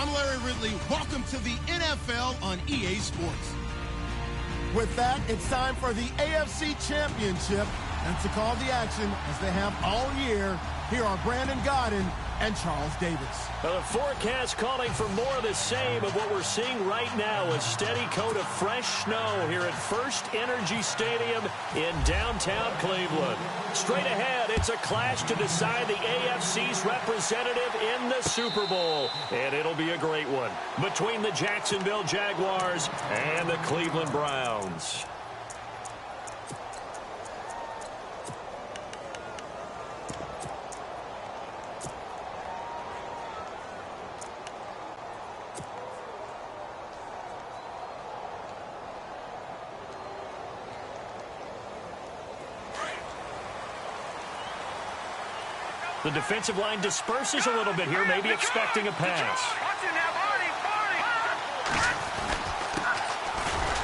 I'm Larry Ridley. Welcome to the NFL on EA Sports. With that, it's time for the AFC Championship. And to call the action, as they have all year, here are Brandon Godden and Charles Davis. Well, the forecast calling for more of the same of what we're seeing right now, a steady coat of fresh snow here at First Energy Stadium in downtown Cleveland. Straight ahead, it's a clash to decide the AFC's representative in the Super Bowl. And it'll be a great one between the Jacksonville Jaguars and the Cleveland Browns. The defensive line disperses a little bit here, maybe expecting a pass.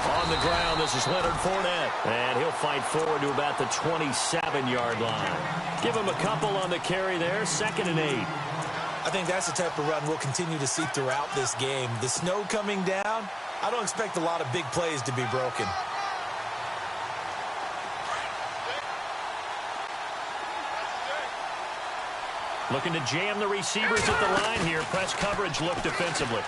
On the ground, this is Leonard Fournette. And he'll fight forward to about the 27-yard line. Give him a couple on the carry there, 2nd and 8. I think that's the type of run we'll continue to see throughout this game. The snow coming down, I don't expect a lot of big plays to be broken. Looking to jam the receivers at the line here. Press coverage look defensively.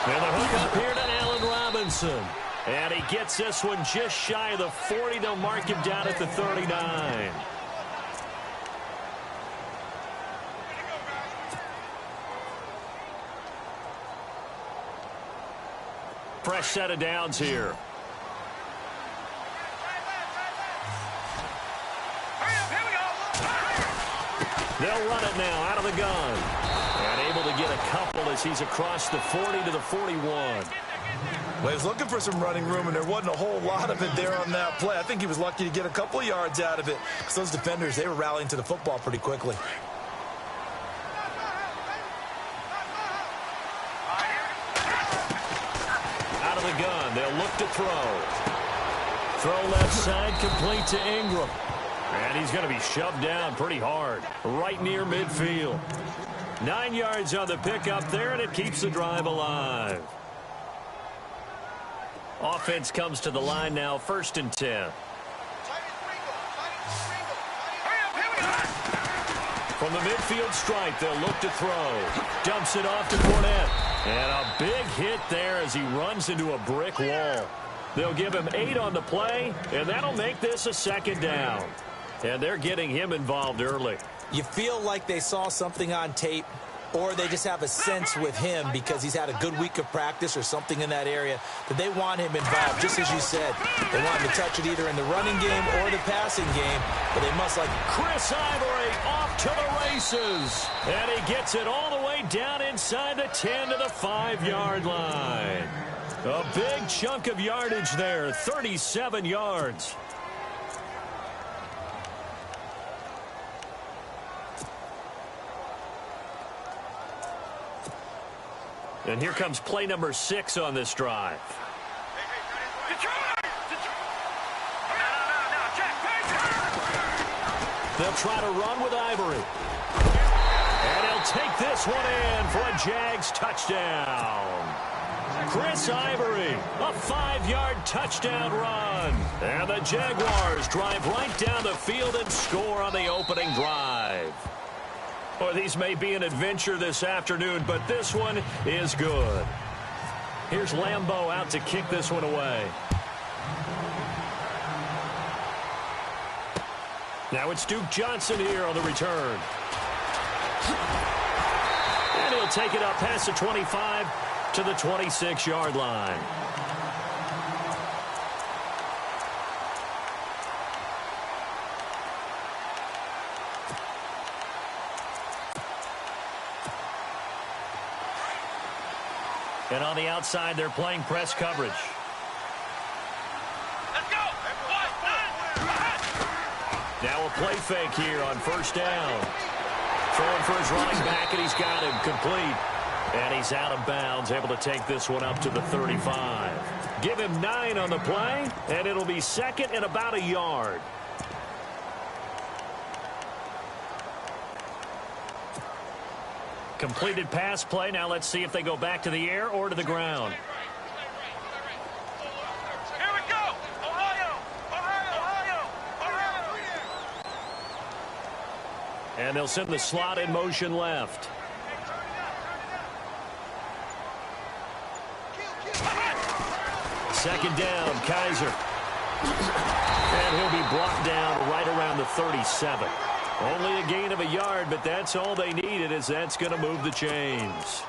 And the hook up here to Allen Robinson. And he gets this one just shy of the 40. They'll mark him down at the 39. Fresh set of downs here. They'll run it now out of the gun. And able to get a couple as he's across the 40 to the 41. Well, he was looking for some running room, and there wasn't a whole lot of it there on that play. I think he was lucky to get a couple of yards out of it, because those defenders, they were rallying to the football pretty quickly. Out of the gun, they'll look to throw. Throw left side, complete to Ingram. And he's going to be shoved down pretty hard, right near midfield. 9 yards on the pickup there, and it keeps the drive alive. Offense comes to the line now, 1st and 10. From the midfield stripe, they'll look to throw. Dumps it off to Fournette. And a big hit there as he runs into a brick wall. They'll give him 8 on the play, and that'll make this a 2nd down. And they're getting him involved early. You feel like they saw something on tape, or they just have a sense with him because he's had a good week of practice or something in that area that they want him involved, just as you said. They want him to touch it either in the running game or the passing game, but they must like Chris Ivory off to the races. And he gets it all the way down inside the 10 to the 5-yard line. A big chunk of yardage there, 37 yards. And here comes play number 6 on this drive. They'll try to run with Ivory. And he'll take this one in for a Jags touchdown. Chris Ivory, a 5-yard touchdown run. And the Jaguars drive right down the field and score on the opening drive. Or these may be an adventure this afternoon, but this one is good. Here's Lambeau out to kick this one away. Now it's Duke Johnson here on the return. And he'll take it up past the 25 to the 26-yard line. And on the outside, they're playing press coverage. Let's go. Now a play fake here on 1st down. Throwing for his running back, and he's got him complete. And he's out of bounds, able to take this one up to the 35. Give him 9 on the play, and it'll be 2nd and about a yard. completed pass play. Now let's see if they go back to the air or to the ground. Here we go. Ohio. And they'll send the slot in motion left. Second down, Kaiser. And he'll be brought down right around the 37. Only a gain of a yard, but that's all they needed, as that's going to move the chains.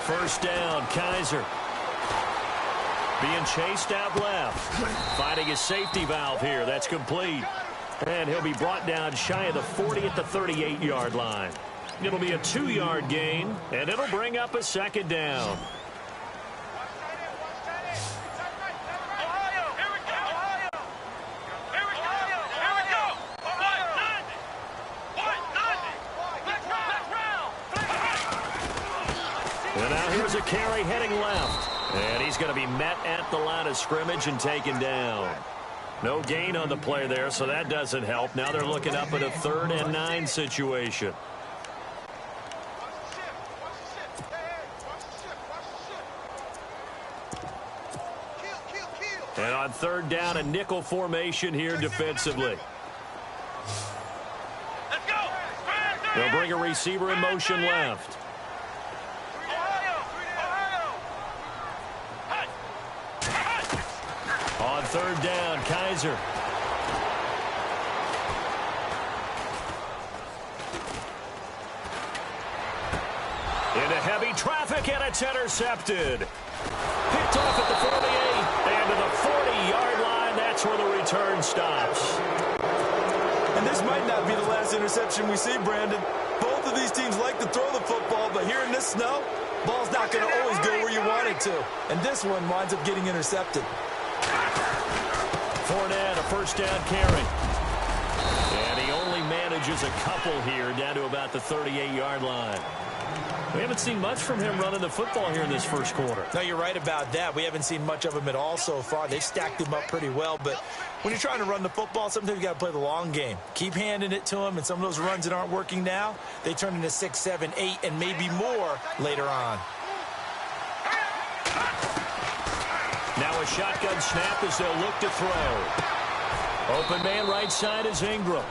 First down, Kaiser. Being chased out left. Finding his safety valve here. That's complete. And he'll be brought down shy of the 40 at the 38-yard line. It'll be a 2-yard gain, and it'll bring up a second down. And now here's a carry heading left. And he's going to be met at the line of scrimmage and taken down. No gain on the play there, so that doesn't help. Now they're looking up at a 3rd and 9 situation. And on 3rd down, a nickel formation here defensively. They'll bring a receiver in motion left. On 3rd down, Kaiser. Into heavy traffic, and it's intercepted. Picked off at the 48, and to the 40-yard line. That's where the return stops. And this might not be the last interception we see, Brandon. Both of these teams like to throw the football, but here in this snow, ball's not going to always go where you want it to. And this one winds up getting intercepted. Fournette, a first down carry. And he only manages a couple here down to about the 38-yard line. We haven't seen much from him running the football here in this first quarter. No, you're right about that. We haven't seen much of him at all so far. They've stacked him up pretty well, but when you're trying to run the football, sometimes you got to play the long game. Keep handing it to him, and some of those runs that aren't working now, they turn into 6, 7, 8, and maybe more later on. Now a shotgun snap as they'll look to throw. Open man right side is Ingram.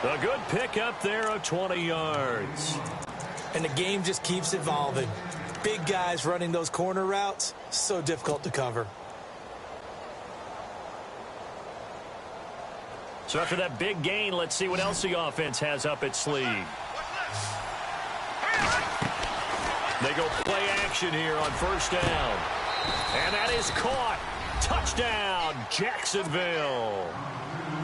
A good pickup there of 20 yards. And the game just keeps evolving. Big guys running those corner routes, so difficult to cover. So after that big gain, let's see what else the offense has up its sleeve. They go play action here on first down. And that is caught. Touchdown, Jacksonville.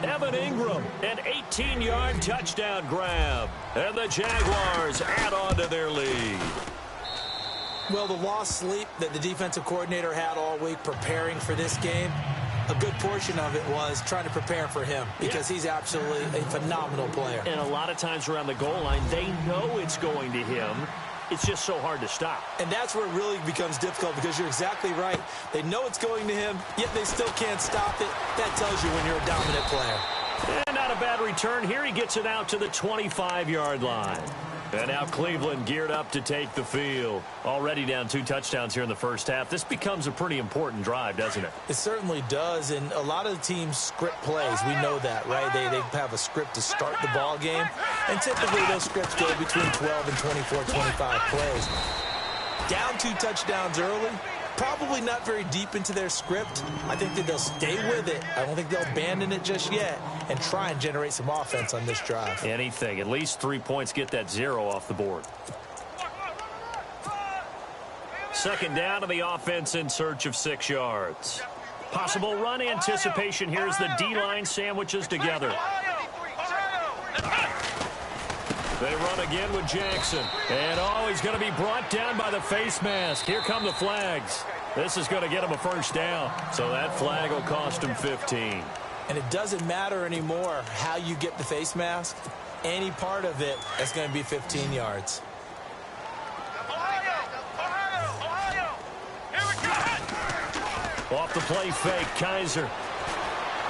Evan Ingram, an 18-yard touchdown grab. And the Jaguars add on to their lead. Well, the lost sleep that the defensive coordinator had all week preparing for this game, a good portion of it was trying to prepare for him because he's absolutely a phenomenal player. And a lot of times around the goal line, they know it's going to him. It's just so hard to stop. And that's where it really becomes difficult because you're exactly right. They know it's going to him, yet they still can't stop it. That tells you when you're a dominant player. And not a bad return. Here he gets it out to the 25-yard line. And now Cleveland geared up to take the field. Already down 2 touchdowns here in the first half. This becomes a pretty important drive, doesn't it? It certainly does, and a lot of the teams script plays. We know that, right? They have a script to start the ball game, and typically those scripts go between 12 and 24, 25 plays. Down 2 touchdowns early, probably not very deep into their script. I think that they'll stay with it. I don't think they'll abandon it just yet and try and generate some offense on this drive. Anything. At least 3 points, get that 0 off the board. Second down to the offense in search of 6 yards. Possible run anticipation here as the D-line sandwiches together. They run again with Jackson. And, he's going to be brought down by the face mask. Here come the flags. This is going to get him a first down. So that flag will cost him 15. And it doesn't matter anymore how you get the face mask. Any part of it is going to be 15 yards. Off the play fake, Kaiser.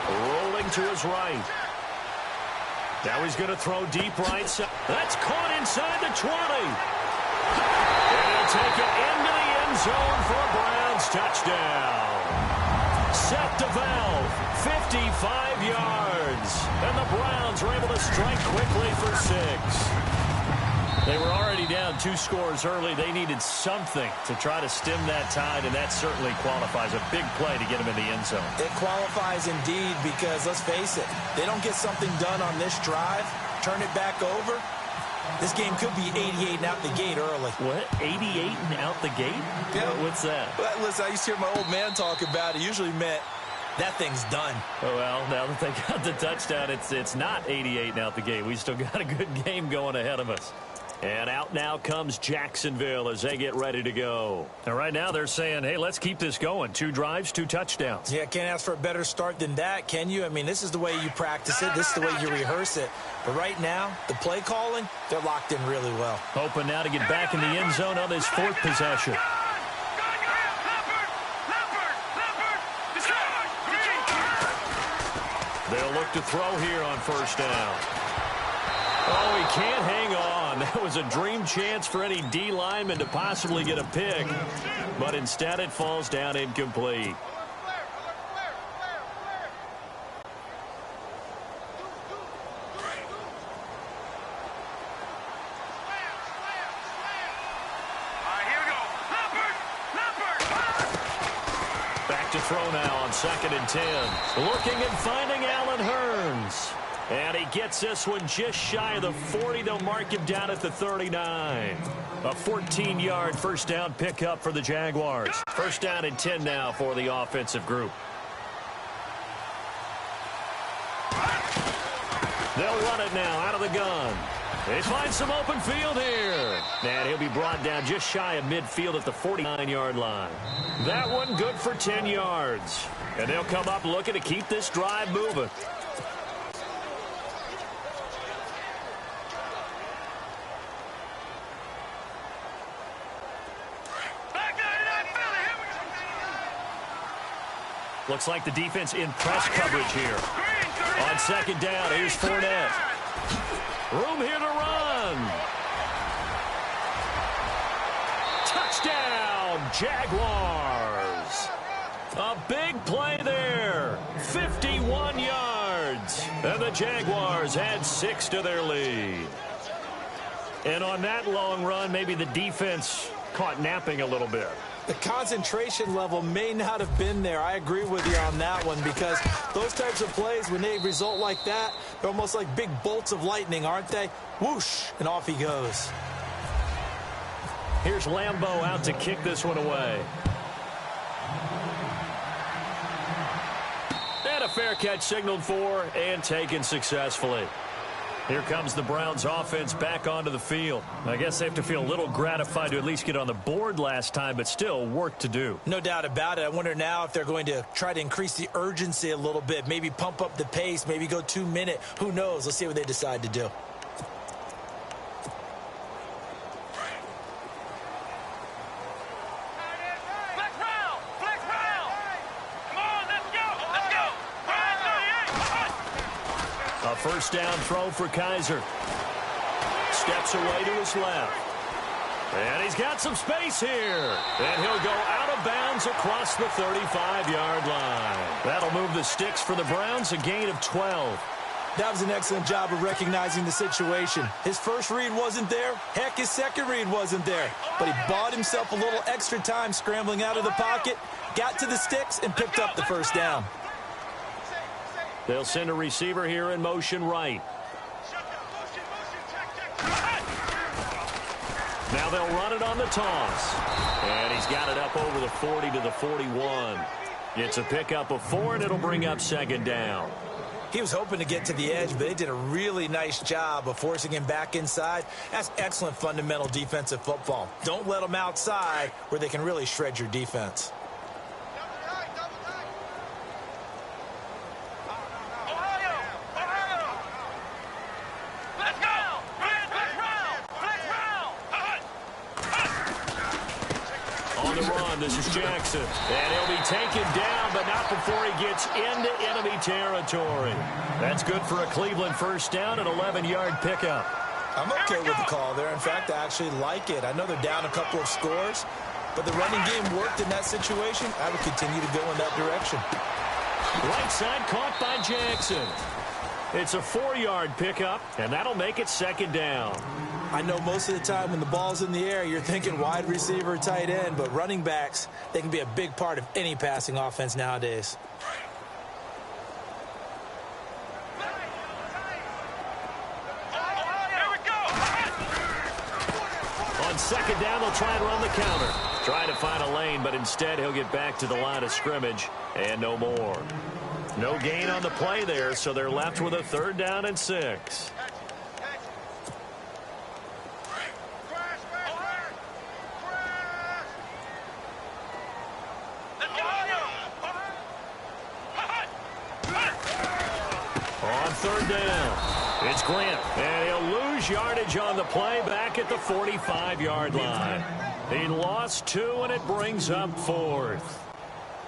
Rolling to his right. Now he's going to throw deep right side. That's caught inside the 20. And he'll take it into the end zone for a Browns touchdown. Set to valve, 55 yards. And the Browns are able to strike quickly for 6. They were already down 2 scores early. They needed something to try to stem that tide, and that certainly qualifies. A big play to get them in the end zone. It qualifies indeed because, let's face it, they don't get something done on this drive, turn it back over, this game could be 88 and out the gate early. What? 88 and out the gate? Yeah. What's that? Well, listen, I used to hear my old man talk about it. Usually meant that thing's done. Oh, well, now that they got the touchdown, it's not 88 and out the gate. We still got a good game going ahead of us. And out now comes Jacksonville as they get ready to go. And right now they're saying, hey, let's keep this going. 2 drives, 2 touchdowns. Yeah, can't ask for a better start than that, can you? I mean, this is the way you practice it. This is the way you rehearse it. But right now, the play calling, they're locked in really well. Hoping now to get back in the end zone on this 4th possession. They'll look to throw here on 1st down. Oh, he can't hang on. That was a dream chance for any D lineman to possibly get a pick. But instead it falls down incomplete. Back to throw now on 2nd and 10. Looking and finding Allen Hurns. And he gets this one just shy of the 40. They'll mark him down at the 39. A 14-yard 1st down pickup for the Jaguars. 1st down and 10 now for the offensive group. They'll run it now out of the gun. They find some open field here. And he'll be brought down just shy of midfield at the 49-yard line. That one good for 10 yards. And they'll come up looking to keep this drive moving. Looks like the defense in press coverage here. On 2nd down, here's Fournette. Room here to run. Touchdown, Jaguars. A big play there. 51 yards. And the Jaguars add 6 to their lead. And on that long run, maybe the defense caught napping a little bit. The concentration level may not have been there. I agree with you on that one because those types of plays, when they result like that, they're almost like big bolts of lightning, aren't they? Whoosh, and off he goes. Here's Lambeau out to kick this one away. And a fair catch signaled for and taken successfully. Here comes the Browns offense back onto the field. I guess they have to feel a little gratified to at least get on the board last time, but still work to do. No doubt about it. I wonder now if they're going to try to increase the urgency a little bit, maybe pump up the pace, maybe go 2-minute. Who knows? Let's see what they decide to do. A 1st down throw for Kaiser. Steps away to his left. And he's got some space here. And he'll go out of bounds across the 35-yard line. That'll move the sticks for the Browns, a gain of 12. That was an excellent job of recognizing the situation. His first read wasn't there. Heck, his second read wasn't there. But he bought himself a little extra time scrambling out of the pocket, got to the sticks, and picked up the 1st down. They'll send a receiver here in motion right. Now they'll run it on the toss. And he's got it up over the 40 to the 41. It's a pickup of 4, and it'll bring up 2nd down. He was hoping to get to the edge, but they did a really nice job of forcing him back inside. That's excellent fundamental defensive football. Don't let them outside where they can really shred your defense. the run. This is Jackson. And he'll be taken down, but not before he gets into enemy territory. That's good for a Cleveland first down, an 11-yard pickup. I'm okay with the call there. In fact, I actually like it. I know they're down a couple of scores, but the running game worked in that situation. I would continue to go in that direction. Right side caught by Jackson. It's a 4-yard pickup, and that'll make it second down. I know most of the time when the ball's in the air, you're thinking wide receiver, tight end, but running backs, they can be a big part of any passing offense nowadays. On second down, they'll try and run the counter. Trying to find a lane, but instead he'll get back to the line of scrimmage and no more. No gain on the play there, so they're left with a 3rd down and 6. On 3rd down, it's Grant, and he'll lose yardage on the play back at the 45-yard line. He lost 2, and it brings up 4th.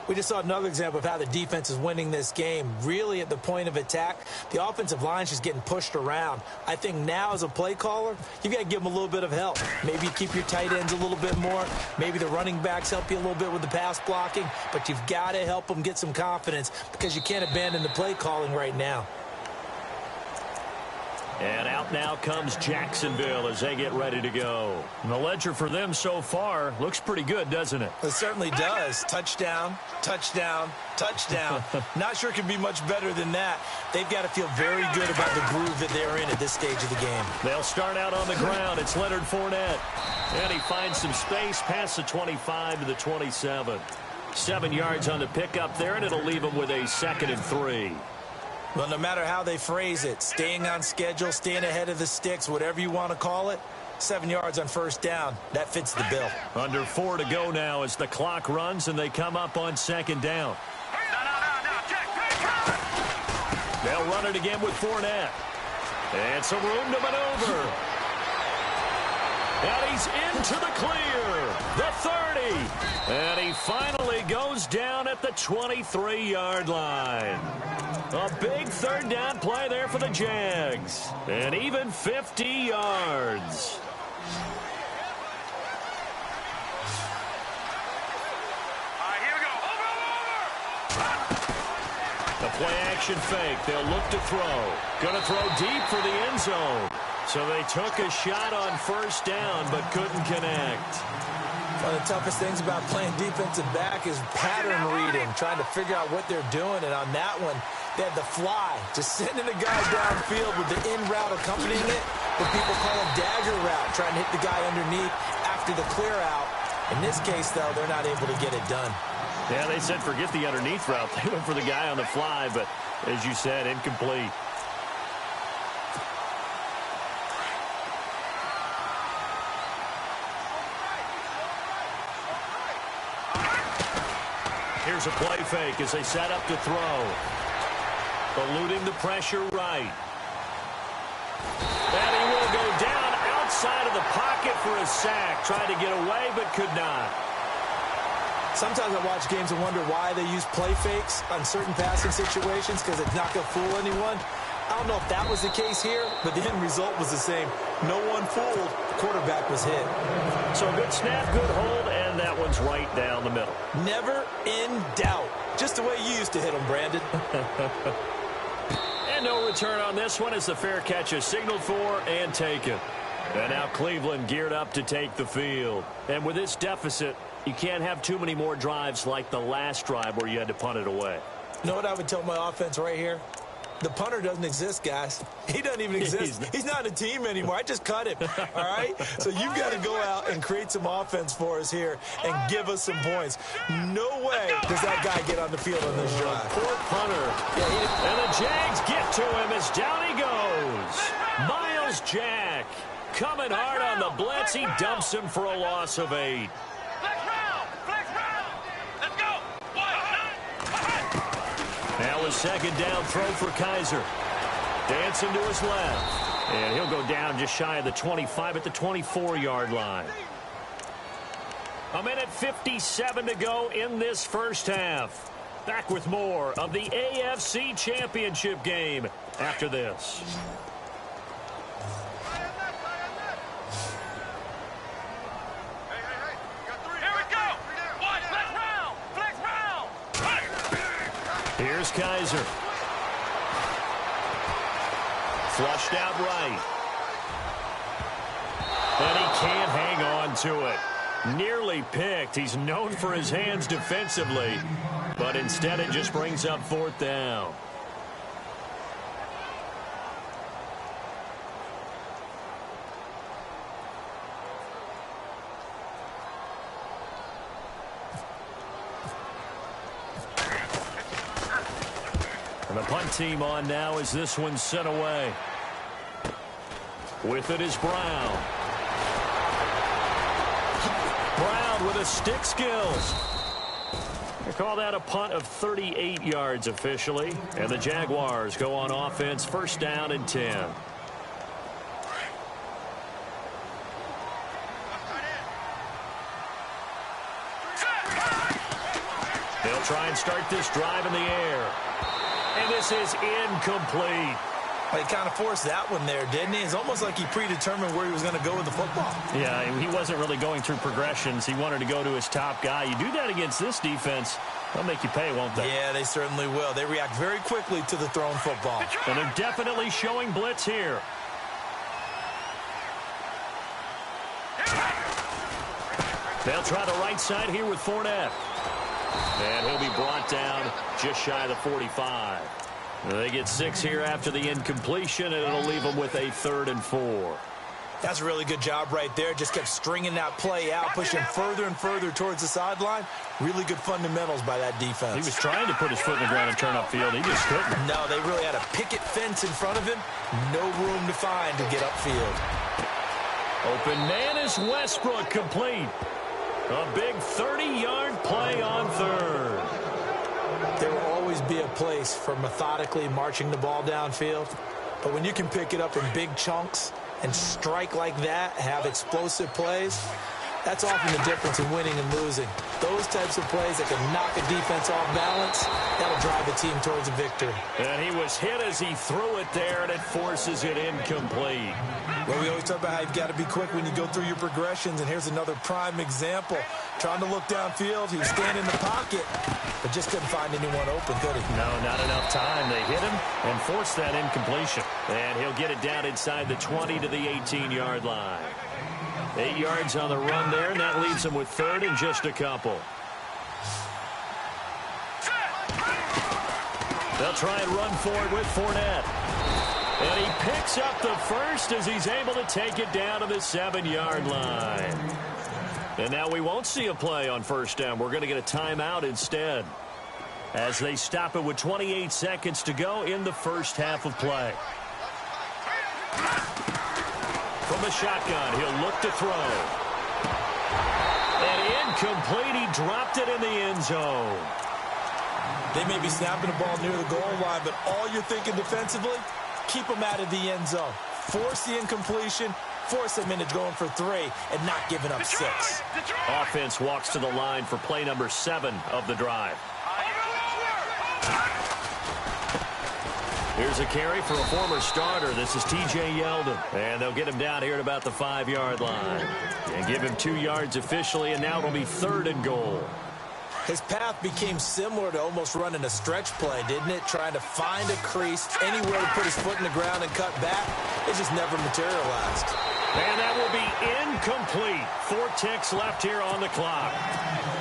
We just saw another example of how the defense is winning this game. Really at the point of attack, the offensive line's just getting pushed around. I think now as a play caller, you've got to give them a little bit of help. Maybe you keep your tight ends a little bit more. Maybe the running backs help you a little bit with the pass blocking. But you've got to help them get some confidence because you can't abandon the play calling right now. And out now comes Jacksonville as they get ready to go. And the ledger for them so far looks pretty good, doesn't it? It certainly does. Touchdown, touchdown, touchdown. Not sure it can be much better than that. They've got to feel very good about the groove that they're in at this stage of the game. They'll start out on the ground. It's Leonard Fournette. And he finds some space past the 25 to the 27. 7 yards on the pickup there, and it'll leave him with a 2nd and 3. Well, no matter how they phrase it, staying on schedule, staying ahead of the sticks, whatever you want to call it, 7 yards on 1st down, that fits the bill. Under 4 to go now as the clock runs and they come up on 2nd down. They'll run it again with Fournette. And some room to maneuver. And he's into the clear. The 30. And he finally goes down at the 23-yard line. A big 3rd down play there for the Jags. And even 50 yards. Here we go. Over. The play action fake. They'll look to throw. Going to throw deep for the end zone. So they took a shot on 1st down but couldn't connect. One of the toughest things about playing defensive back is pattern reading, trying to figure out what they're doing. And on that one, they had the fly, just sending a guy downfield with the in route accompanying it, what people call a dagger route, trying to hit the guy underneath after the clear out. In this case, though, they're not able to get it done. Yeah, they said forget the underneath route. They went for the guy on the fly, but as you said, incomplete. Here's a play fake as they set up to throw. Eluding the pressure right. And he will go down outside of the pocket for a sack. Tried to get away, but could not. Sometimes I watch games and wonder why they use play fakes on certain passing situations because it's not going to fool anyone. I don't know if that was the case here, but the end result was the same. No one fooled. The quarterback was hit. So good snap, good hold, and that one's right down the middle. Never in doubt. Just the way you used to hit them, Brandon. And no return on this one as the fair catch is signaled for and taken. And now Cleveland geared up to take the field. And with this deficit, you can't have too many more drives like the last drive where you had to punt it away. You know what I would tell my offense right here? The punter doesn't exist, guys. He doesn't even exist. He's not a team anymore. I just cut him, all right? So you've got to go out and create some offense for us here and give us some points. No way does that guy get on the field on this drive. Poor punter. And the Jags get to him as down he goes. Miles Jack coming hard on the blitz. He dumps him for a loss of 8. Now a 2nd down throw for Kaiser. Dancing to his left. And he'll go down just shy of the 25 at the 24-yard line. 1:57 to go in this first half. Back with more of the AFC Championship game after this. Here's Kaiser. Flushed out right. And he can't hang on to it. Nearly picked. He's known for his hands defensively, but instead it just brings up fourth down. And the punt team on now as this one's sent away. With it is Brown. Brown with a stick skills. They call that a punt of 38 yards officially. And the Jaguars go on offense, first down and 10. They'll try and start this drive in the air. And this is incomplete. Well, he kind of forced that one there, didn't he? It's almost like he predetermined where he was going to go with the football. Yeah, he wasn't really going through progressions. He wanted to go to his top guy. You do that against this defense, they'll make you pay, won't they? Yeah, they certainly will. They react very quickly to the thrown football. And they're definitely showing blitz here. They'll try the right side here with Fournette. And he'll be brought down just shy of the 45. They get 6 here after the incompletion, and it'll leave them with a 3rd and 4. That's a really good job right there. Just kept stringing that play out, pushing further and further towards the sideline. Really good fundamentals by that defense. He was trying to put his foot in the ground and turn upfield. He just couldn't. No, they really had a picket fence in front of him. No room to find to get upfield. Open man is Westbrook, complete. A big 30-yard play on 3rd. There will always be a place for methodically marching the ball downfield. But when you can pick it up in big chunks and strike like that, have explosive plays, that's often the difference in winning and losing. Those types of plays that can knock a defense off balance, that'll drive a team towards a victory. And he was hit as he threw it there, and it forces it incomplete. Well, we always talk about how you've got to be quick when you go through your progressions, and here's another prime example. Trying to look downfield, he was standing in the pocket, but just couldn't find anyone open, could he? No, not enough time. They hit him and forced that incompletion. And he'll get it down inside the 20 to the 18-yard line. 8 yards on the run there, and that leaves him with 3rd and just a couple. They'll try and run forward with Fournette. And he picks up the first as he's able to take it down to the 7-yard line. And now we won't see a play on first down. We're going to get a timeout instead, as they stop it with 28 seconds to go in the first half of play. From the shotgun, he'll look to throw. And incomplete. He dropped it in the end zone. They may be snapping the ball near the goal line, but all you're thinking defensively, keep them out of the end zone. Force the incompletion, force them into going for 3, and not giving up 6. Offense walks to the line for play number 7 of the drive. Here's a carry for a former starter. This is T.J. Yeldon. And they'll get him down here at about the 5-yard line. And give him 2 yards officially, and now it'll be 3rd and goal. His path became similar to almost running a stretch play, didn't it? Trying to find a crease, anywhere to put his foot in the ground and cut back. It just never materialized. And that will be incomplete. 4 ticks left here on the clock.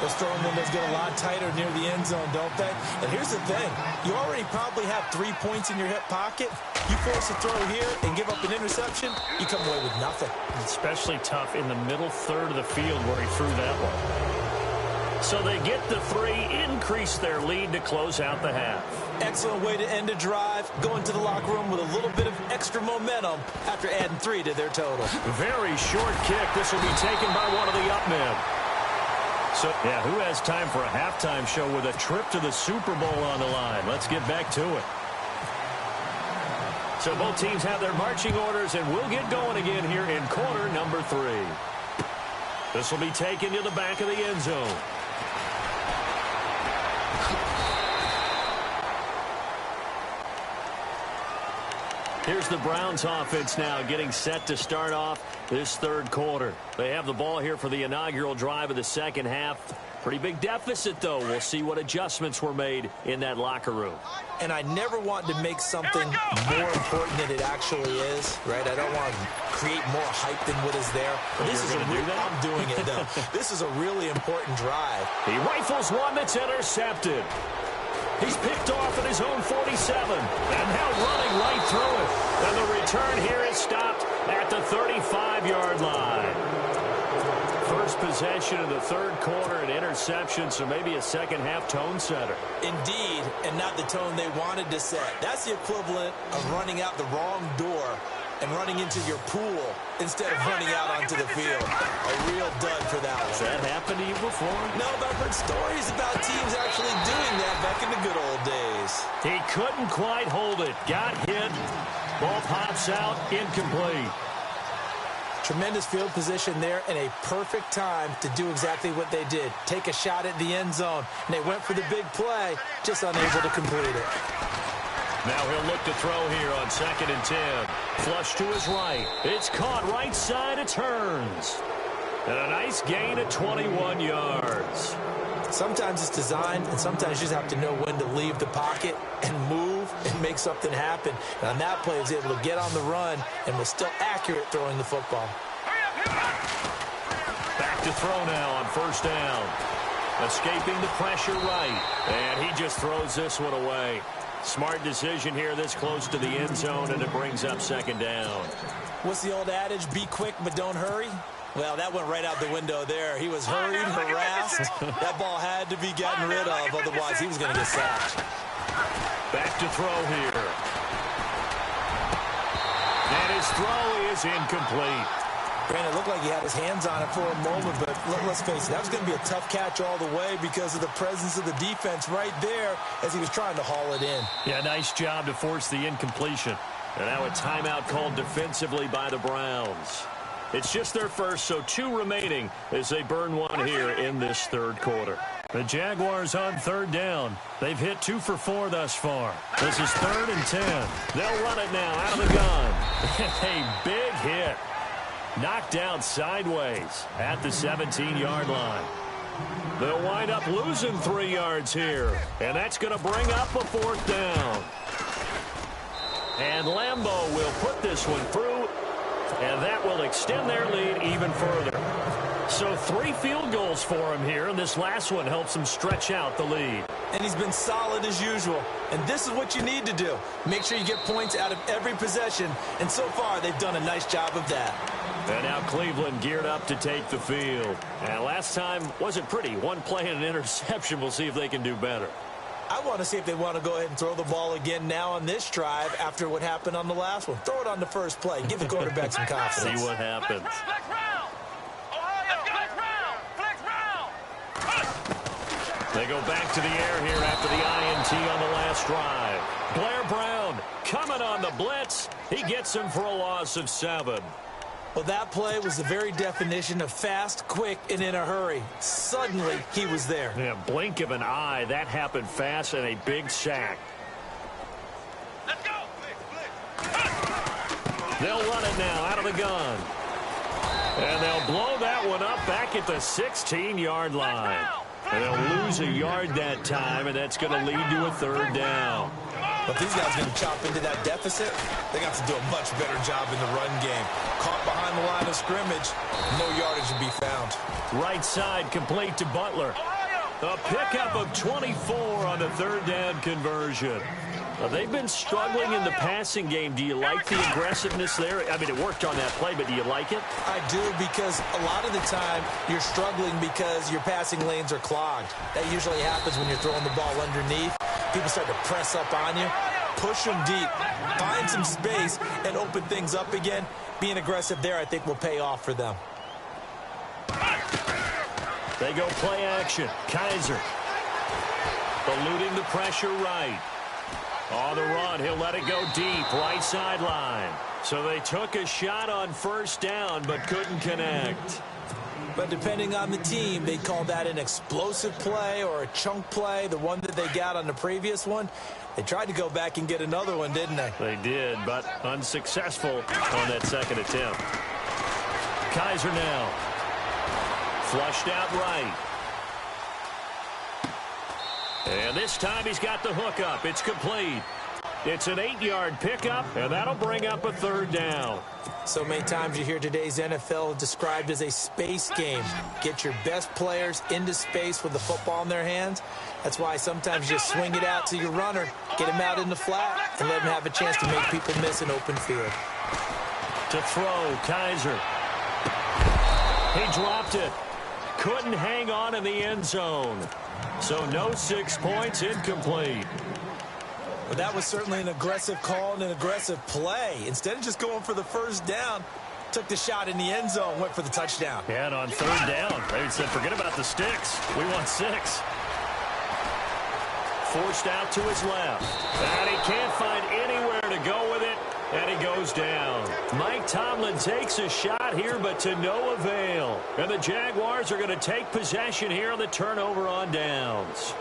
Those throwing windows get a lot tighter near the end zone, don't they? And here's the thing. You already probably have 3 points in your hip pocket. You force a throw here and give up an interception, you come away with nothing. Especially tough in the middle third of the field where he threw that one. So they get the 3, increase their lead to close out the half. Excellent way to end a drive. Go into the locker room with a little bit of extra momentum after adding 3 to their total. Very short kick. This will be taken by one of the up men. So, yeah, who has time for a halftime show with a trip to the Super Bowl on the line? Let's get back to it. So both teams have their marching orders, and we'll get going again here in quarter number 3. This will be taken to the back of the end zone. Here's the Browns offense now getting set to start off this third quarter. They have the ball here for the inaugural drive of the second half. Pretty big deficit, though. We'll see what adjustments were made in that locker room. And I never want to make something more important than it actually is, right? I don't want to create more hype than what is there. This is I'm doing it, though. This is a really important drive. He rifles one that's intercepted. He's picked off at his own 47. And now running right through it. And the return here is stopped at the 35-yard line. First possession of the third quarter, an interception, so maybe a second-half tone setter. Indeed, and not the tone they wanted to set. That's the equivalent of running out the wrong door and running into your pool instead of running out onto the field. A real dud for that one. Has that happened to you before? No, but I've heard stories about teams actually doing that back in the good old days. He couldn't quite hold it. Got hit. Ball pops out, incomplete. Tremendous field position there and a perfect time to do exactly what they did. Take a shot at the end zone. And they went for the big play, just unable to complete it. Now he'll look to throw here on 2nd and 10. Flush to his right. It's caught right side. It turns. And a nice gain of 21 yards. Sometimes it's designed, and sometimes you just have to know when to leave the pocket and move and make something happen. And on that play, he was able to get on the run and was still accurate throwing the football. Back to throw now on 1st down. Escaping the pressure right. And he just throws this one away. Smart decision here this close to the end zone, and it brings up 2nd down. What's the old adage? Be quick, but don't hurry. Well, that went right out the window there. He was hurried, harassed. That ball had to be gotten rid of, otherwise he was going to get sacked. Back to throw here. And his throw is incomplete. Brandon, it looked like he had his hands on it for a moment, but let's face it, that was going to be a tough catch all the way because of the presence of the defense right there as he was trying to haul it in. Yeah, nice job to force the incompletion. And now a timeout called defensively by the Browns. It's just their first, so 2 remaining as they burn one here in this third quarter. The Jaguars on 3rd down. They've hit 2 for 4 thus far. This is 3rd and 10. They'll run it now out of the gun. A big hit. Knocked down sideways at the 17-yard line. They'll wind up losing 3 yards here. And that's going to bring up a 4th down. And Lambeau will put this one through. And that will extend their lead even further. So 3 field goals for him here, and this last one helps him stretch out the lead. And he's been solid as usual. And this is what you need to do. Make sure you get points out of every possession. And so far, they've done a nice job of that. And now Cleveland geared up to take the field. And last time wasn't pretty. 1 play and an interception. We'll see if they can do better. I want to see if they want to go ahead and throw the ball again now on this drive after what happened on the last one. Throw it on the first play. Give the quarterback some confidence. See what happens. They go back to the air here after the INT on the last drive. Blair Brown coming on the blitz. He gets him for a loss of 7. Well, that play was the very definition of fast, quick, and in a hurry. Suddenly, he was there. Yeah, blink of an eye. That happened fast and a big sack. Let's go. They'll run it now out of the gun. And they'll blow that one up back at the 16-yard line. And they'll lose a yard that time, and that's going to lead to a 3rd down. But these guys are going to chop into that deficit. They got to do a much better job in the run game. Caught behind the line of scrimmage, no yardage to be found. Right side complete to Butler. A pickup of 24 on the 3rd down conversion. They've been struggling in the passing game. Do you like the aggressiveness there? I mean, it worked on that play, but do you like it? I do, because a lot of the time you're struggling because your passing lanes are clogged. That usually happens when you're throwing the ball underneath. People start to press up on you. Push them deep. Find some space and open things up again. Being aggressive there, I think, will pay off for them. They go play action. Kaiser eluding the pressure right. On the run, he'll let it go deep, right sideline. So they took a shot on 1st down, but couldn't connect. But depending on the team, they call that an explosive play or a chunk play. The one that they got on the previous one, they tried to go back and get another one, didn't they? They did, but unsuccessful on that second attempt. Kaiser now. Flushed out right. And this time he's got the hook up. It's complete. It's an 8-yard pickup, and that'll bring up a third down. So many times you hear today's NFL described as a space game. Get your best players into space with the football in their hands. That's why sometimes you just swing it out to your runner, get him out in the flat, and let him have a chance to make people miss an open field. To throw, Kaiser. He dropped it. Couldn't hang on in the end zone. So no 6 points, incomplete. Well, that was certainly an aggressive call and an aggressive play. Instead of just going for the first down, took the shot in the end zone, went for the touchdown. Yeah, and on third down, they said, forget about the sticks. We want 6. Forced out to his left. And he can't find anywhere to go with it, and he goes down. Mike Tomlin takes a shot here, but to no avail. And the Jaguars are going to take possession here on the turnover on downs.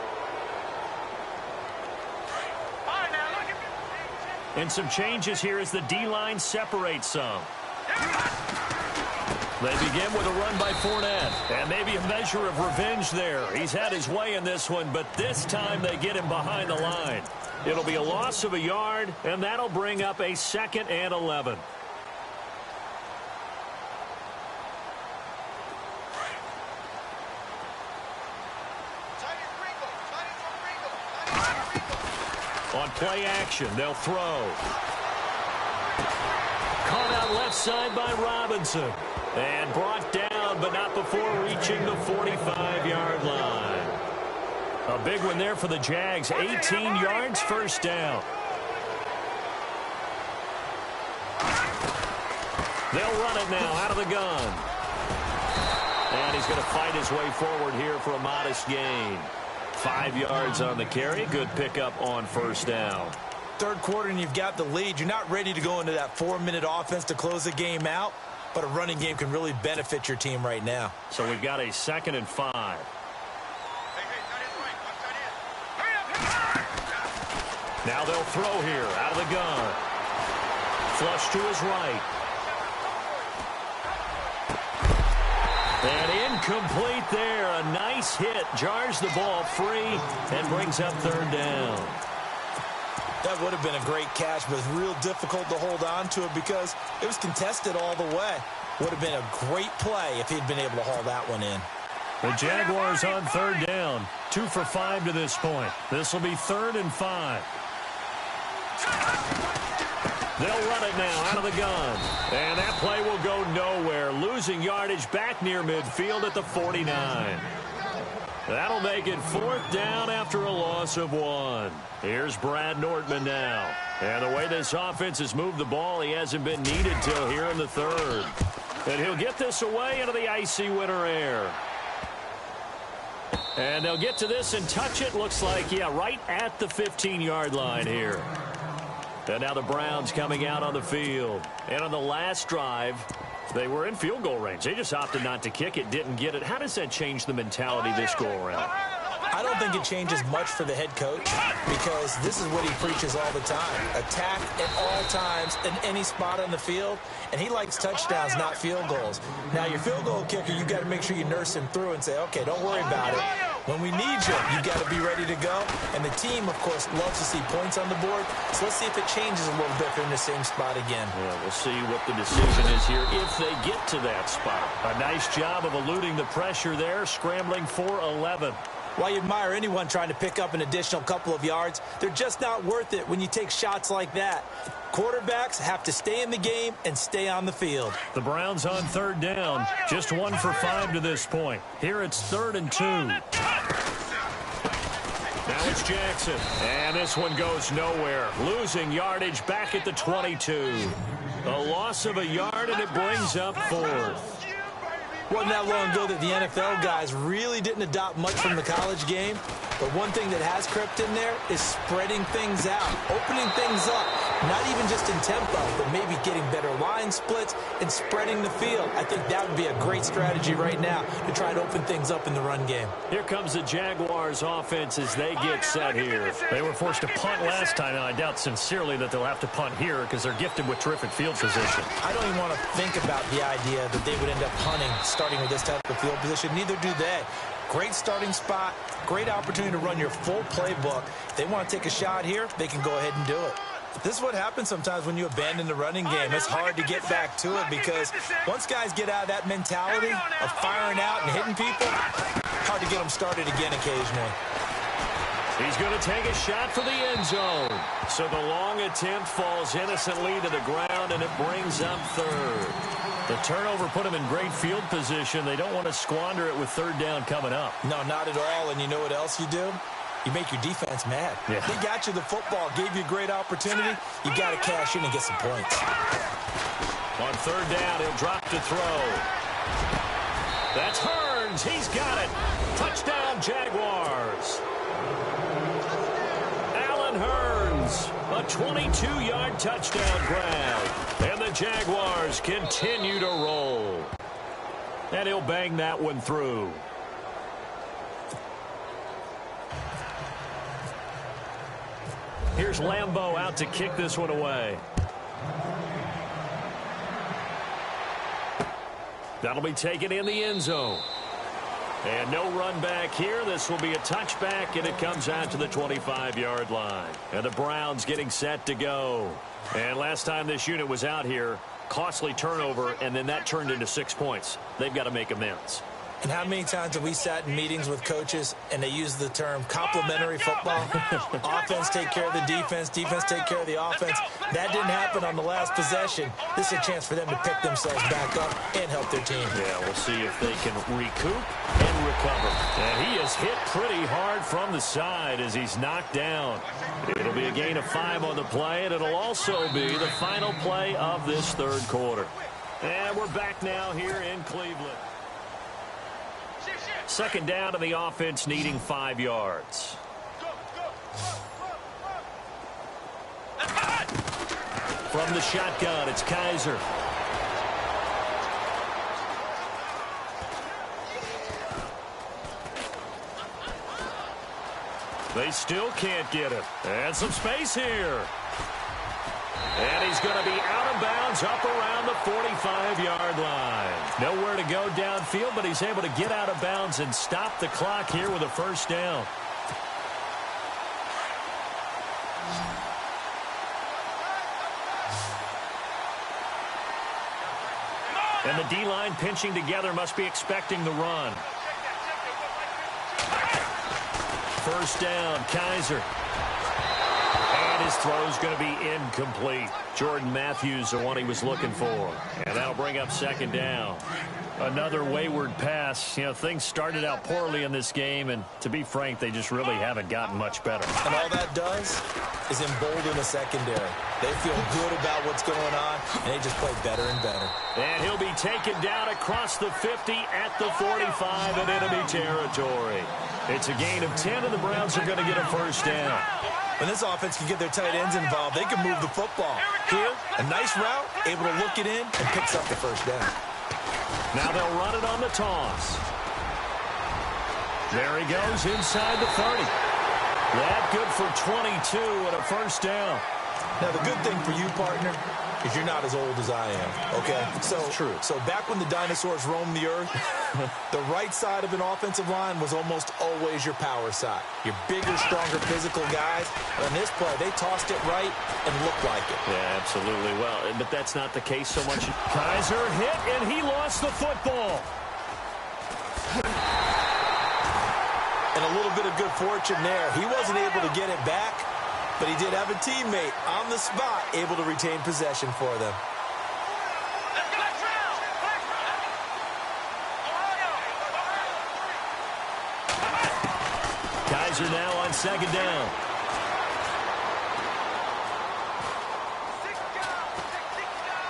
And some changes here as the D-line separates some. They begin with a run by Fournette. And maybe a measure of revenge there. He's had his way in this one, but this time they get him behind the line. It'll be a loss of a yard, and that'll bring up a 2nd and 11. On play action, they'll throw. Caught out left side by Robinson. And brought down, but not before reaching the 45-yard line. A big one there for the Jags. 18 yards, first down. They'll run it now out of the gun. And he's going to fight his way forward here for a modest gain. 5 yards on the carry. Good pickup on first down. Third quarter and you've got the lead. You're not ready to go into that 4-minute offense to close the game out, but a running game can really benefit your team right now. So we've got a 2nd and 5. Now they'll throw here out of the gun. Flush to his right. And incomplete there. A nice hit. Jars the ball free and brings up third down. That would have been a great catch, but it's real difficult to hold on to it because it was contested all the way. Would have been a great play if he'd been able to haul that one in. The Jaguars on third down. 2 for 5 to this point. This will be 3rd and 5. They'll run it now out of the gun. And that play will go nowhere. Losing yardage back near midfield at the 49. That'll make it 4th down after a loss of 1. Here's Brad Nordman now. And the way this offense has moved the ball, he hasn't been needed till here in the 3rd. And he'll get this away into the icy winter air. And they'll get to this and touch it. Looks like, yeah, right at the 15-yard line here. And now the Browns coming out on the field. And on the last drive, they were in field goal range. They just opted not to kick it, didn't get it. How does that change the mentality this go-around? I don't think it changes much for the head coach because this is what he preaches all the time. Attack at all times in any spot on the field, and he likes touchdowns, not field goals. Now, your field goal kicker, you've got to make sure you nurse him through and say, okay, don't worry about it. When we need you, you've got to be ready to go. And the team, of course, loves to see points on the board. So let's see if it changes a little bit if they're in the same spot again. Yeah, we'll see what the decision is here if they get to that spot. A nice job of eluding the pressure there, scrambling for 11. While you admire anyone trying to pick up an additional couple of yards, they're just not worth it when you take shots like that. Quarterbacks have to stay in the game and stay on the field. The Browns on third down. Just 1 for 5 to this point. Here it's 3rd and 2. Now it's Jackson. And this one goes nowhere. Losing yardage back at the 22. A loss of a yard, and it brings up 4th. Wasn't that long ago that the NFL guys really didn't adopt much from the college game. But one thing that has crept in there is spreading things out, opening things up, not even just in tempo, but maybe getting better line splits and spreading the field. I think that would be a great strategy right now to try to open things up in the run game. Here comes the Jaguars offense as they get set here. They were forced to punt last time, and I doubt sincerely that they'll have to punt here because they're gifted with terrific field position. I don't even want to think about the idea that they would end up punting starting with this type of field position. Neither do they. Great starting spot, great opportunity to run your full playbook. If they want to take a shot here, they can go ahead and do it. This is what happens sometimes when you abandon the running game. It's hard to get back to it because once guys get out of that mentality of firing out and hitting people, hard to get them started again occasionally. He's going to take a shot for the end zone. So the long attempt falls innocently to the ground, and it brings up third. The turnover put him in great field position. They don't want to squander it with third down coming up. No, not at all. And you know what else you do? You make your defense mad. Yeah. They got you the football, gave you a great opportunity. You got to cash in and get some points. On third down, he'll drop to throw. That's Hearns. He's got it. Touchdown, Jaguars. Allen Hearns, a 22-yard touchdown grab. And the Jaguars continue to roll. And he'll bang that one through. Here's Lambeau out to kick this one away. That'll be taken in the end zone. And no run back here. This will be a touchback, and it comes out to the 25-yard line. And the Browns getting set to go. And last time this unit was out here, costly turnover, and then that turned into 6 points. They've got to make amends. And how many times have we sat in meetings with coaches and they use the term complementary football? Offense take care of the defense, defense take care of the offense. That didn't happen on the last possession. This is a chance for them to pick themselves back up and help their team. Yeah, we'll see if they can recoup and recover. And he is hit pretty hard from the side as he's knocked down. It'll be a gain of 5 on the play, and it'll also be the final play of this third quarter. And we're back now here in Cleveland. Second down to the offense, needing 5 yards. From the shotgun, it's Kaiser. They still can't get it. And some space here. And he's going to be out of bounds up around the 45-yard line. Nowhere to go downfield, but he's able to get out of bounds and stop the clock here with a first down. And the D-line pinching together must be expecting the run. First down, Kaiser. And his throw's going to be incomplete. Jordan Matthews, the one he was looking for. And that'll bring up second down. Another wayward pass. You know, things started out poorly in this game, and to be frank, they just really haven't gotten much better. And all that does is embolden the secondary. They feel good about what's going on, and they just play better and better. And he'll be taken down across the 50 at the 45 in enemy territory. It's a gain of 10, and the Browns are going to get a first down. When this offense can get their tight ends involved, they can move the football. Here, a nice route, able to look it in, and picks up the first down. Now they'll run it on the toss. There he goes inside the 30. That good for 22 and a first down. Now, the good thing for you, partner, is you're not as old as I am, okay? True. So back when the dinosaurs roamed the earth, the right side of an offensive line was almost always your power side. Your bigger, stronger, physical guys. And on this play, they tossed it right and looked like it. Yeah, absolutely. Well, but that's not the case so much. Kaiser hit, and he lost the football. And a little bit of good fortune there. He wasn't able to get it back, but he did have a teammate on the spot able to retain possession for them. Kaiser now on second down.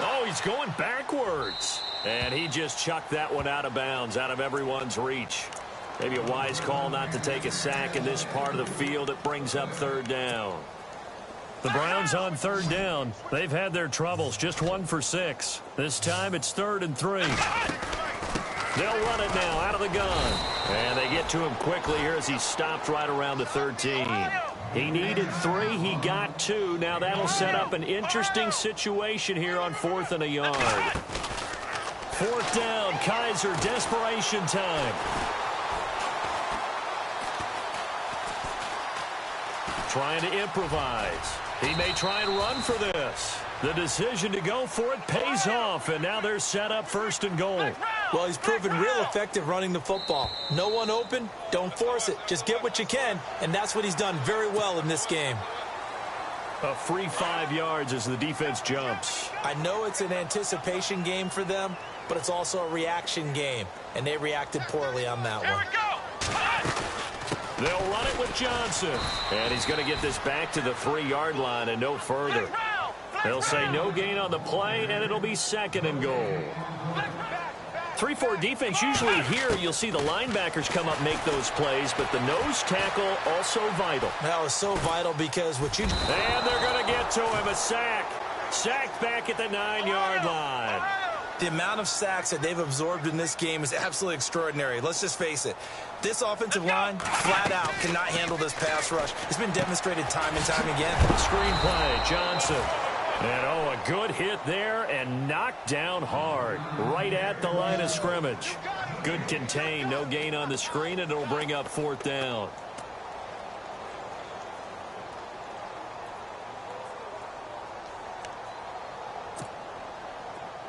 Oh, he's going backwards. And he just chucked that one out of bounds, out of everyone's reach. Maybe a wise call not to take a sack in this part of the field. It brings up third down. The Browns on third down. They've had their troubles, just 1 for 6. This time it's 3rd and 3. They'll run it now out of the gun. And they get to him quickly here as he stopped right around the 13. He needed 3. He got 2. Now that'll set up an interesting situation here on 4th and a yard. 4th down, Kaiser, desperation time. Trying to improvise. He may try and run for this. The decision to go for it pays off, and now they're set up 1st and goal. Well, he's proven real effective running the football. No one open, don't force it. Just get what you can, and that's what he's done very well in this game. A free 5 yards as the defense jumps. I know it's an anticipation game for them, but it's also a reaction game, and they reacted poorly on that one. They'll run it with Johnson. And he's going to get this back to the 3-yard line and no further. They'll say no gain on the play, and it'll be 2nd and goal. 3-4 defense, usually here you'll see the linebackers come up make those plays, but the nose tackle also vital. That was so vital because what you... And they're going to get to him, a sack. Sacked back at the 9-yard line. The amount of sacks that they've absorbed in this game is absolutely extraordinary. Let's just face it. This offensive line, flat out, cannot handle this pass rush. It's been demonstrated time and time again. Screenplay, Johnson. And, oh, a good hit there and knocked down hard right at the line of scrimmage. Good contain, no gain on the screen, and it'll bring up 4th down.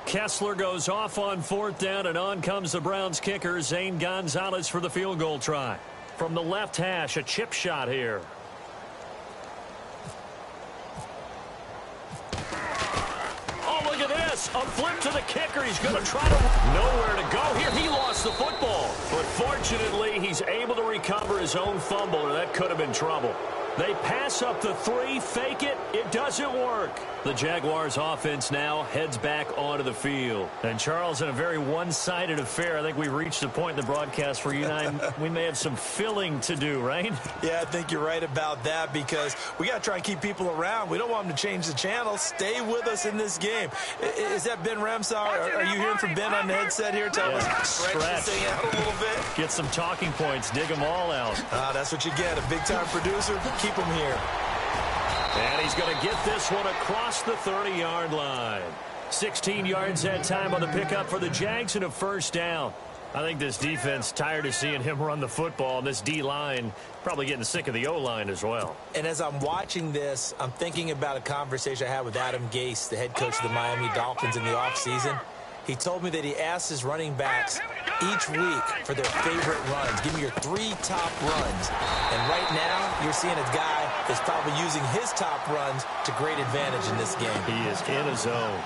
Kessler goes off on 4th down, and on comes the Browns kicker, Zane Gonzalez, for the field goal try. From the left hash, a chip shot here. Oh, look at this. A flip to the kicker. He's going to try to... Nowhere to go here. He lost the football. But fortunately, he's able to recover his own fumble, or that could have been trouble. They pass up the 3, fake it. It doesn't work. The Jaguars offense now heads back onto the field. And Charles, in a very one-sided affair, I think we've reached a point in the broadcast where you and I, we may have some filling to do, right? Yeah, I think you're right about that because we got to try and keep people around. We don't want them to change the channel. Stay with us in this game. Is that Ben Ramsau? Are you hearing from Ben on the headset here? Tell us, stretch this thing out a little bit. Get some talking points. Dig them all out. That's what you get. A big-time producer. Keep them here. And he's going to get this one across the 30-yard line. 16 yards that time on the pickup for the Jags and a 1st down. I think this defense tired of seeing him run the football, and this D-line probably getting sick of the O-line as well. And as I'm watching this, I'm thinking about a conversation I had with Adam Gase, the head coach of the Miami Dolphins, in the offseason. He told me that he asked his running backs each week for their favorite runs. Give me your 3 top runs. And right now, you're seeing a guy that's probably using his top runs to great advantage in this game. He is in his zone.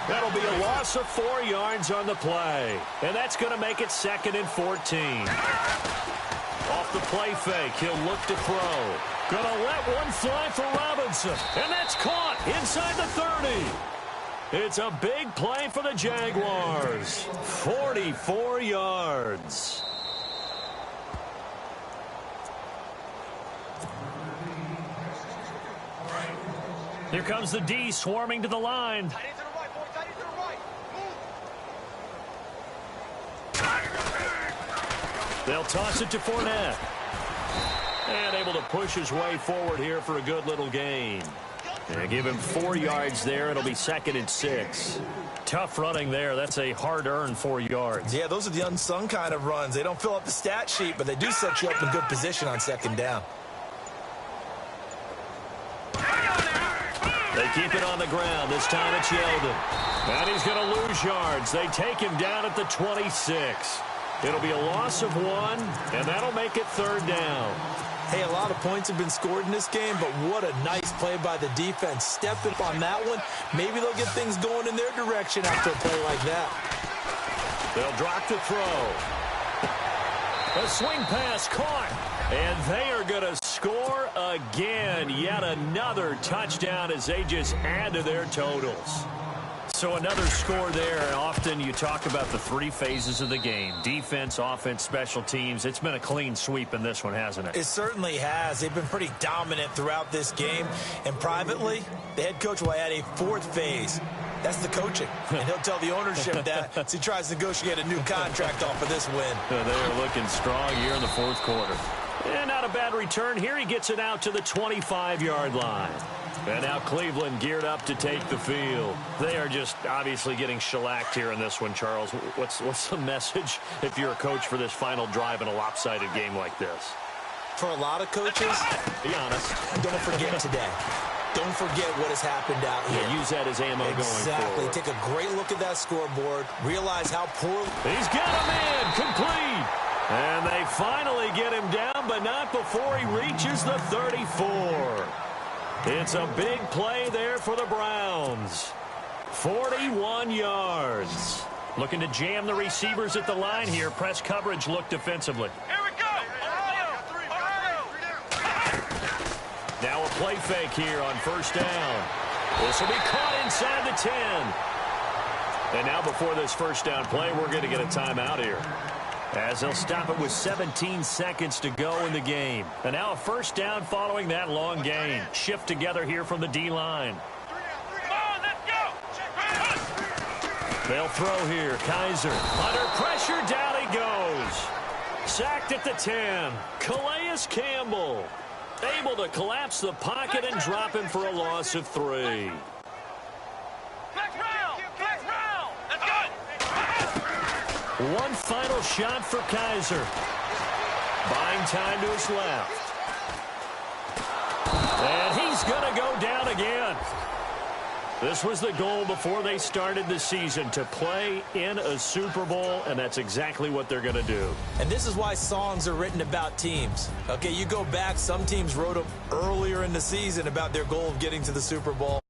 That'll be a loss of 4 yards on the play. And that's going to make it 2nd and 14. Off the play fake, he'll look to throw. Gonna let one fly for Robinson. And that's caught inside the 30. It's a big play for the Jaguars. 44 yards. Here comes the D swarming to the line. They'll toss it to Fournette. And able to push his way forward here for a good little gain. They give him 4 yards there. It'll be 2nd and 6. Tough running there. That's a hard-earned 4 yards. Yeah, those are the unsung kind of runs. They don't fill up the stat sheet, but they do set you up in good position on 2nd down. They keep it on the ground. This time it's Yeldon. And he's going to lose yards. They take him down at the 26. It'll be a loss of 1, and that'll make it 3rd down. Hey, a lot of points have been scored in this game, but what a nice play by the defense. Step up on that one. Maybe they'll get things going in their direction after a play like that. They'll drop to throw. A swing pass caught. And they are going to score again. Yet another touchdown as they just add to their totals. So another score there, and often you talk about the three phases of the game. Defense, offense, special teams. It's been a clean sweep in this one, hasn't it? It certainly has. They've been pretty dominant throughout this game. And privately, the head coach will add a fourth phase. That's the coaching. And he'll tell the ownership that as he tries to negotiate a new contract off of this win. They are looking strong here in the fourth quarter. And not a bad return here. He gets it out to the 25-yard line. And now Cleveland geared up to take the field. They are just obviously getting shellacked here in this one, Charles. What's the message if you're a coach for this final drive in a lopsided game like this? For a lot of coaches, be honest, don't forget today. Don't forget what has happened out here. Yeah, use that as ammo going forward. Exactly. Take a great look at that scoreboard. Realize how poor... He's got him in. Complete. And they finally get him down, but not before he reaches the 34. It's a big play there for the Browns. 41 yards. Looking to jam the receivers at the line here. Press coverage look defensively. Here we go. Now a play fake here on first down. This will be caught inside the 10. And now before this first down play, we're going to get a timeout here, as they'll stop it with 17 seconds to go in the game. And now a first down following that long gain. Shift together here from the D-line. Come on, let's go. They'll throw here. Kaiser under pressure. Down he goes. Sacked at the 10. Calais Campbell able to collapse the pocket and drop him for a loss of 3. Flex round. Let's go. One final shot for Kaiser. Buying time to his left. And he's going to go down again. This was the goal before they started the season, to play in a Super Bowl, and that's exactly what they're going to do. And this is why songs are written about teams. Okay, you go back, some teams wrote them earlier in the season about their goal of getting to the Super Bowl.